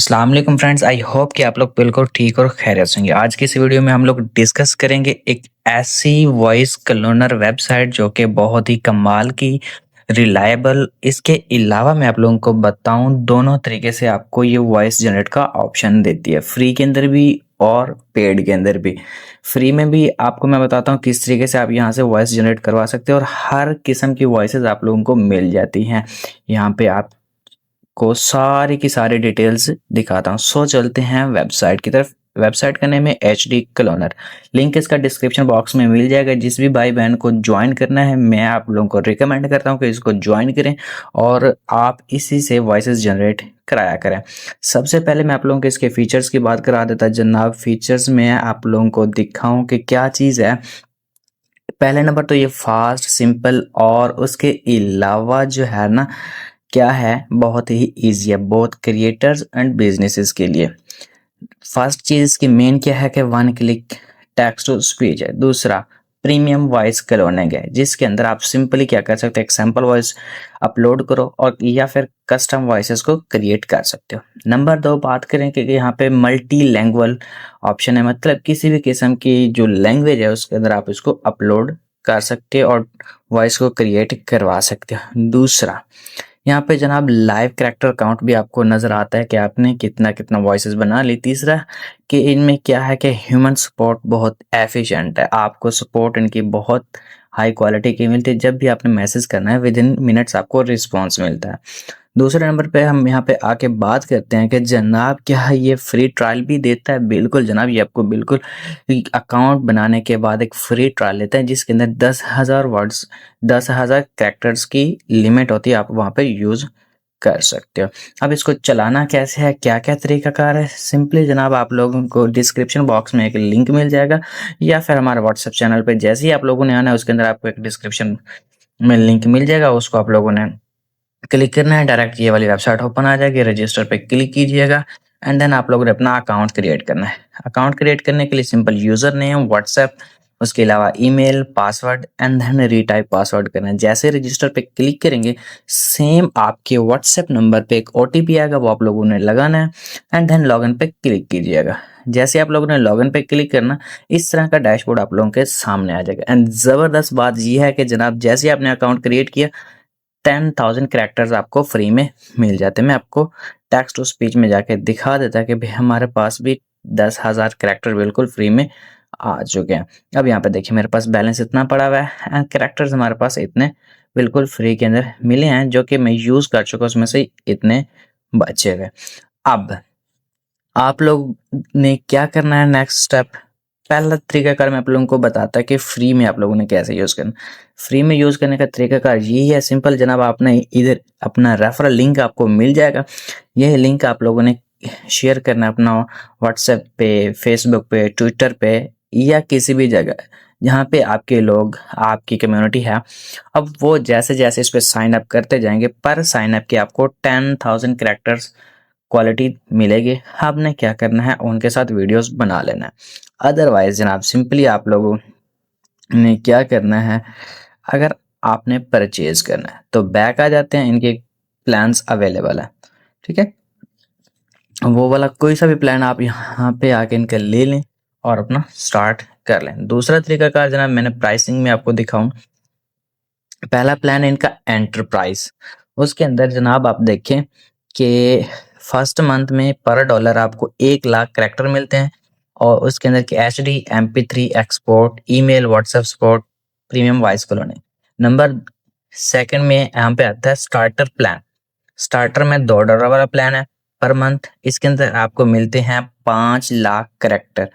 अस्सलाम वालेकुम friends, I hope कि आप लोग बिल्कुल ठीक और खैरियत से होंगे। आज की इस वीडियो में हम लोग डिस्कस करेंगे एक ऐसी वॉइस क्लोनर वेबसाइट जो कि बहुत ही कमाल की रिलायबल। इसके अलावा मैं आप लोगों को बताऊं, दोनों तरीके से आपको ये वॉइस जनरेट का ऑप्शन देती है, फ्री के अंदर भी और पेड के अंदर भी। फ्री में भी आपको मैं बताता हूँ किस तरीके से आप यहाँ से वॉइस जनरेट करवा सकते हो और हर किस्म की वॉइसेस आप लोगों को मिल जाती हैं। यहाँ पे आप को सारी की सारी डिटेल्स दिखाता हूँ। सो चलते हैं वेबसाइट की तरफ। वेबसाइट का नेम है HD क्लोनर। लिंक इसका डिस्क्रिप्शन बॉक्स में मिल जाएगा। जिस भी भाई बहन को ज्वाइन करना है, मैं आप लोगों को रिकमेंड करता हूँ कि इसको ज्वाइन करें और आप इसी से वॉइसेस जनरेट कराया करें। सबसे पहले मैं आप लोगों के इसके फीचर्स की बात करा देता जनाब। फीचर्स में आप लोगों को दिखाऊं कि क्या चीज़ है। पहले नंबर तो ये फास्ट, सिंपल और उसके अलावा जो है ना, क्या है, बहुत ही ईजी है बोथ क्रिएटर्स एंड बिजनेसेस के लिए। फर्स्ट चीज इसकी मेन क्या है कि one click text to speech है। दूसरा प्रीमियम वॉइस क्लोनिंग है, जिसके अंदर आप सिंपली क्या कर सकते हैं, एक सैम्पल वॉइस अपलोड करो और या फिर कस्टम वॉइसेस को क्रिएट कर सकते हो। नंबर दो बात करें कि यहाँ पे मल्टी लैंग्वेज ऑप्शन है, मतलब किसी भी किस्म की जो लैंग्वेज है उसके अंदर आप इसको अपलोड कर सकते हो और वॉइस को क्रिएट करवा सकते हो। दूसरा, यहाँ पे जनाब लाइव कैरेक्टर काउंट भी आपको नजर आता है कि आपने कितना कितना वॉइसेस बना ली। तीसरा कि इनमें क्या है कि ह्यूमन सपोर्ट बहुत एफिशिएंट है, आपको सपोर्ट इनकी बहुत हाई क्वालिटी की मिलती है। जब भी आपने मैसेज करना है विद इन मिनट्स आपको रिस्पॉन्स मिलता है। दूसरे नंबर पे हम यहाँ पे आके बात करते हैं कि जनाब क्या ये फ्री ट्रायल भी देता है। बिल्कुल जनाब, ये आपको बिल्कुल अकाउंट बनाने के बाद एक फ्री ट्रायल लेता है, जिसके अंदर 10,000 वर्ड्स, 10,000 कैरेक्टर्स की लिमिट होती है, आप वहाँ पे यूज कर सकते हो। अब इसको चलाना कैसे है, क्या क्या तरीकाकार है, सिंपली जनाब आप लोगों को डिस्क्रिप्शन बॉक्स में एक लिंक मिल जाएगा या फिर हमारे व्हाट्सएप चैनल पे जैसे ही आप लोगों ने आना है उसके अंदर आपको एक डिस्क्रिप्शन में लिंक मिल जाएगा। उसको आप लोगों ने क्लिक करना है, डायरेक्ट ये वाली वेबसाइट ओपन आ जाएगी। रजिस्टर पे क्लिक कीजिएगा एंड देन आप लोगों ने अपना अकाउंट क्रिएट करना है। अकाउंट क्रिएट करने के लिए सिंपल यूजर नेम, व्हाट्सएप, उसके अलावा email, password and then retype password करना है। जैसे रजिस्टर पे क्लिक करेंगे, सेम आपके व्हाट्सएप नंबर पे एक OTP आएगा, वो आप लोगों ने लगाना है एंड देन लॉगिन पे क्लिक कीजिएगा। जैसे आप लोगों ने लॉगिन पे क्लिक करना, इस तरह का डैशबोर्ड आप लोगों के सामने आ जाएगा। एंड जबरदस्त बात यह है कि जनाब जैसे आपने अकाउंट क्रिएट किया, 10,000 कैरेक्टर्स आपको फ्री में मिल जाते हैं। मैं आपको टेक्स्ट टू स्पीच में जाके दिखा देता कि भाई हमारे पास भी 10,000 कैरेक्टर बिल्कुल फ्री में आ चुके हैं। अब यहाँ पे देखिए मेरे पास बैलेंस इतना पड़ा हुआ है एंड कैरेक्टर्स हमारे पास इतने बिल्कुल फ्री के अंदर मिले हैं, जो कि मैं यूज कर चुका हूँ, उसमें से इतने बचे हुए। अब आप लोग ने क्या करना है, नेक्स्ट स्टेप। पहला तरीकाकार मैं आप लोगों को बताता कि फ्री में आप लोगों ने कैसे यूज करना। फ्री में यूज करने का तरीकाकार यही है, सिंपल जनाब, आपने इधर अपना रेफरल लिंक आपको मिल जाएगा। यह लिंक आप लोगों ने शेयर करना है अपना व्हाट्सएप पे, फेसबुक पे, ट्विटर पे या किसी भी जगह जहाँ पे आपके लोग, आपकी कम्युनिटी है। अब वो जैसे जैसे इस पे साइन अप करते जाएंगे, पर साइन अप के आपको 10,000 कैरेक्टर्स क्वालिटी मिलेगी। आपने क्या करना है, उनके साथ वीडियोस बना लेना है। अदरवाइज जनाब सिंपली आप लोगों ने क्या करना है, अगर आपने परचेज करना है तो बैक आ जाते हैं, इनके प्लान्स अवेलेबल है, ठीक है। वो वाला कोई सा भी प्लान आप यहाँ पे आके इनका ले लें और अपना स्टार्ट कर लें। दूसरा तरीकाकार जनाब मैंने प्राइसिंग में आपको दिखाऊं। पहला प्लान है इनका एंटरप्राइज। उसके अंदर जनाब आप देखें कि फर्स्ट मंथ में पर डॉलर आपको 1 लाख करेक्टर मिलते हैं और उसके अंदर की HD MP3 export, email, WhatsApp support, premium voice colony. Number second में यहाँ पे आता है स्टार्टर प्लान। स्टार्टर में $2 वाला प्लान है पर मंथ। इसके अंदर आपको मिलते हैं 5 लाख करेक्टर।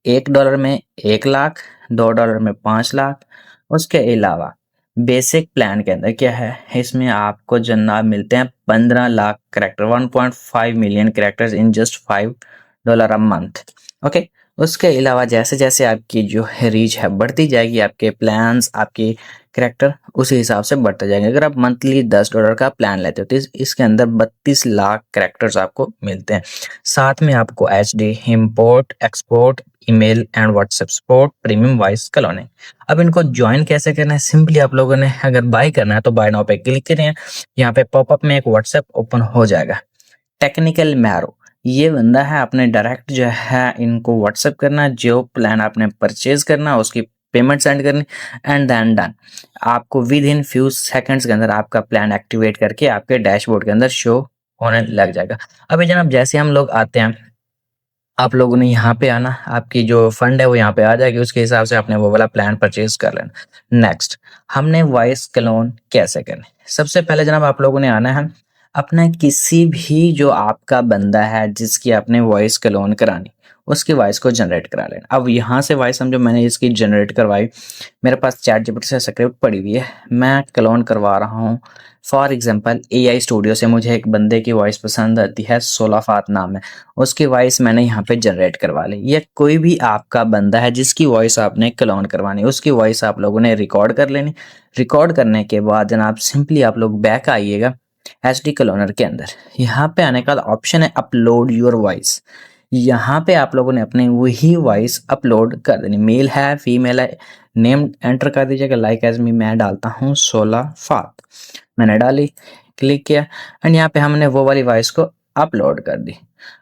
$1 में 1 लाख, $2 में 5 लाख। उसके अलावा बेसिक प्लान के अंदर क्या है, इसमें आपको जनाब मिलते हैं 15 lakh character, 1.5 million characters in just $5 a month. Okay. उसके अलावा जैसे जैसे आपकी जो है रीच है बढ़ती जाएगी, आपके प्लान्स, आपके करेक्टर उसी हिसाब से बढ़ते जाएंगे। अगर आप मंथली $10 का प्लान लेते हो तो इसके अंदर 32 लाख करेक्टर्स आपको मिलते हैं। साथ में आपको HD import, export, email and WhatsApp support, premium voice colony. अब इनको ज्वाइन कैसे करना है, सिंपली आप लोगों ने अगर बाय करना है तो बाय नाउ पे क्लिक करें। यहाँ पे पॉपअप में एक व्हाट्सएप ओपन हो जाएगा, टेक्निकल मैरो। ये बंदा है, आपने डायरेक्ट जो है इनको व्हाट्सएप करना, जो प्लान आपने परचेज करना उसकी पेमेंट सेंड करनी एंड देन डन। आपको विद इन फ्यू सेकंड्स के अंदर आपका प्लान एक्टिवेट करके आपके डैशबोर्ड के अंदर शो होने लग जाएगा। अभी जनाब जैसे हम लोग आते हैं, आप लोगों ने यहाँ पे आना, आपकी जो फंड है वो यहाँ पे आ जाएगी, उसके हिसाब से आपने वो वाला प्लान परचेज कर लेना। नेक्स्ट, हमने वॉइस क्लोन कैसे करना है। सबसे पहले जनाब आप लोगों ने आना है, अपना किसी भी जो आपका बंदा है जिसकी आपने वॉइस क्लोन करानी, उसकी वॉइस को जनरेट करा लेना। अब यहाँ से वॉइस समझो मैंने इसकी जनरेट करवाई, मेरे पास चैट जीपीटी से स्क्रिप्ट पड़ी हुई है, मैं क्लोन करवा रहा हूँ। फॉर एग्जांपल एआई स्टूडियो से मुझे एक बंदे की वॉइस पसंद आती है, सोलाफात नाम है, उसकी वॉइस मैंने यहाँ पे जनरेट करवा ली। या कोई भी आपका बंदा है जिसकी वॉइस आपने क्लोन करवानी, उसकी वॉइस आप लोगों ने रिकॉर्ड कर लेनी। रिकॉर्ड करने के बाद जनाब सिंपली आप लोग बैक आइएगा एचडी क्लोनर के अंदर। यहाँ पे आने का ऑप्शन है अपलोड योर वॉइस। यहाँ पे आप लोगों ने अपनी वही वॉइस अपलोड कर देनी, मेल है फीमेल है, नेम एंटर कर दीजिएगा। लाइक एज मी मैं डालता हूँ 16 फात, मैंने डाली, क्लिक किया एंड यहाँ पे हमने वो वाली वॉइस को अपलोड कर दी।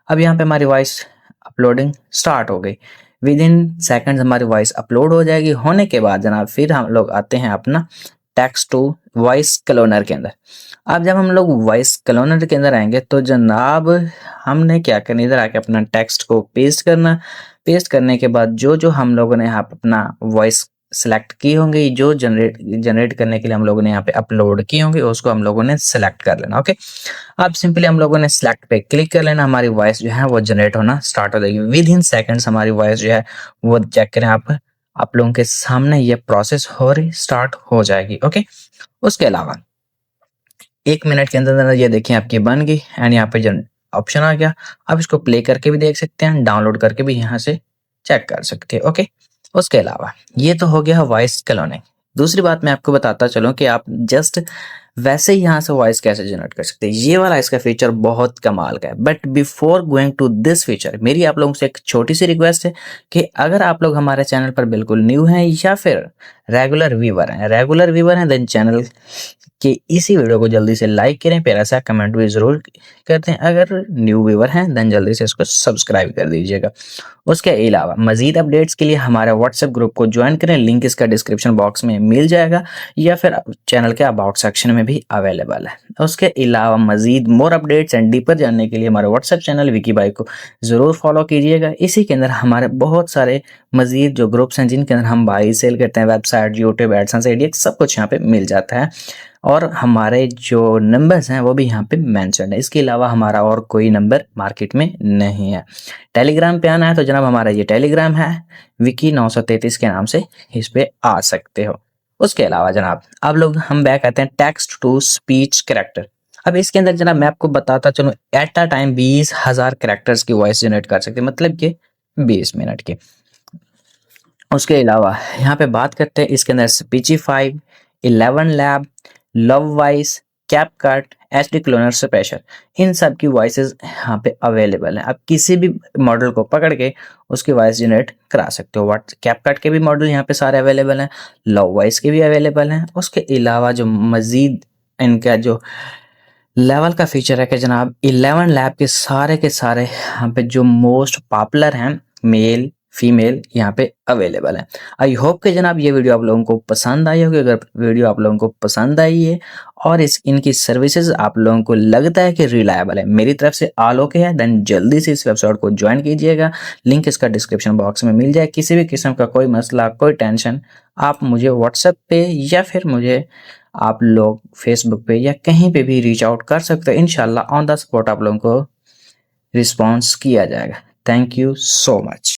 अब यहाँ पे हमारी वॉइस अपलोडिंग स्टार्ट हो गई, विद इन सेकेंड्स हमारी वॉइस अपलोड हो जाएगी। होने के बाद जनाब फिर हम लोग आते हैं अपना टेक्स्ट टू वॉइस क्लोनर के अंदर। अब जब हम लोग वॉइस क्लोनर के अंदर आएंगे तो जनाब हमने क्या करना, इधर आके अपना टेक्स्ट को पेस्ट करना। पेस्ट करने के बाद जो जो हम लोगों ने यहाँ पे अपना वॉइस सेलेक्ट की होंगी, जो जनरेट करने के लिए हम लोगों ने यहाँ पे अपलोड की होंगी, उसको हम लोगों ने सेलेक्ट कर लेना। ओके, अब सिंपली हम लोगों ने सेलेक्ट पे क्लिक कर लेना, हमारी वॉइस जो है वो जनरेट होना स्टार्ट हो जाएगी। विद इन सेकेंड्स हमारी वॉइस जो है वो चेक करें आप लोगों के सामने ये प्रोसेस हो रही स्टार्ट हो जाएगी। ओके, उसके अलावा 1 मिनट के अंदर ये देखिए आपकी बन गई एंड यहाँ पे ऑप्शन आ गया। आप इसको प्ले करके भी देख सकते हैं, डाउनलोड करके भी यहाँ से चेक कर सकते हैं। ओके, उसके अलावा ये तो हो गया वॉइस क्लोनिंग। दूसरी बात मैं आपको बताता चलूं कि आप जस्ट वैसे ही यहाँ से वॉइस कैसे जनरेट कर सकते हैं। ये वाला इसका फीचर बहुत कमाल का है। But before going to this feature, मेरी आप लोगों से एक छोटी सी रिक्वेस्ट है कि अगर आप लोग हमारे चैनल पर बिल्कुल न्यू हैं या फिर रेगुलर व्यूवर हैं देन चैनल कि इसी वीडियो को जल्दी से लाइक करें, प्यारा सा कमेंट भी जरूर करते हैं। अगर न्यू व्यूवर हैं देन जल्दी से इसको सब्सक्राइब कर दीजिएगा। उसके अलावा मजीद अपडेट्स के लिए हमारे व्हाट्सएप ग्रुप को ज्वाइन करें, लिंक इसका डिस्क्रिप्शन बॉक्स में मिल जाएगा या फिर चैनल के अबाउट सेक्शन में भी अवेलेबल है। उसके अलावा मजीद मोर अपडेट्स एंड डीपर जानने के लिए हमारे व्हाट्सएप चैनल विकी भाई को ज़रूर फॉलो कीजिएगा। इसी के अंदर हमारे बहुत सारे मजीद जो ग्रुप्स हैं जिनके अंदर हम बाई सेल करते हैं, वेबसाइट, यूट्यूब, एडसेंस, एडीएक्स सब कुछ यहाँ पे मिल जाता है और हमारे जो नंबर्स हैं वो भी यहाँ पे मेंशन है। इसके अलावा हमारा और कोई नंबर मार्केट में नहीं है। टेलीग्राम पे आना है तो जनाब हमारा ये टेलीग्राम है विकी 933 के नाम से, इस पे आ सकते हो। उसके अलावा जनाब अब लोग हम बैक आते हैं टेक्स्ट टू स्पीच कैरेक्टर। अब इसके अंदर जनाब मैं आपको बताता चलूँ, एट अ टाइम 20,000 कैरेक्टर्स की वॉइस जनरेट कर सकते हैं, मतलब कि 20 मिनट की। उसके अलावा यहाँ पे बात करते हैं इसके अंदर Speechify, 11 lab, love voice, CapCut, HD cloner special, इन सब की वॉइसेस यहाँ पे अवेलेबल हैं। आप किसी भी मॉडल को पकड़ के उसकी वॉइस जनरेट करा सकते हो। व्हाट कैपकट के भी मॉडल यहाँ पे सारे अवेलेबल हैं, लव वॉइस के भी अवेलेबल हैं। उसके अलावा जो मजीद इनका जो लेवल का फीचर है कि जनाब 11 लैब के सारे यहाँ पे जो मोस्ट पॉपुलर हैं मेल फीमेल यहाँ पे अवेलेबल है। आई होप कि जनाब ये वीडियो आप लोगों को पसंद आई होगी। अगर वीडियो आप लोगों को पसंद आई है और इनकी सर्विसेज आप लोगों को लगता है कि रिलायबल है, मेरी तरफ से ऑल ओके है, देन जल्दी से इस वेबसाइट को ज्वाइन कीजिएगा। लिंक इसका डिस्क्रिप्शन बॉक्स में मिल जाए। किसी भी किस्म का कोई मसला, कोई टेंशन, आप मुझे व्हाट्सएप पे या फिर मुझे आप लोग फेसबुक पे या कहीं पे भी रीच आउट कर सकते हो। इंशाल्लाह ऑन द स्पॉट आप लोगों को रिस्पॉन्स किया जाएगा। Thank you so much.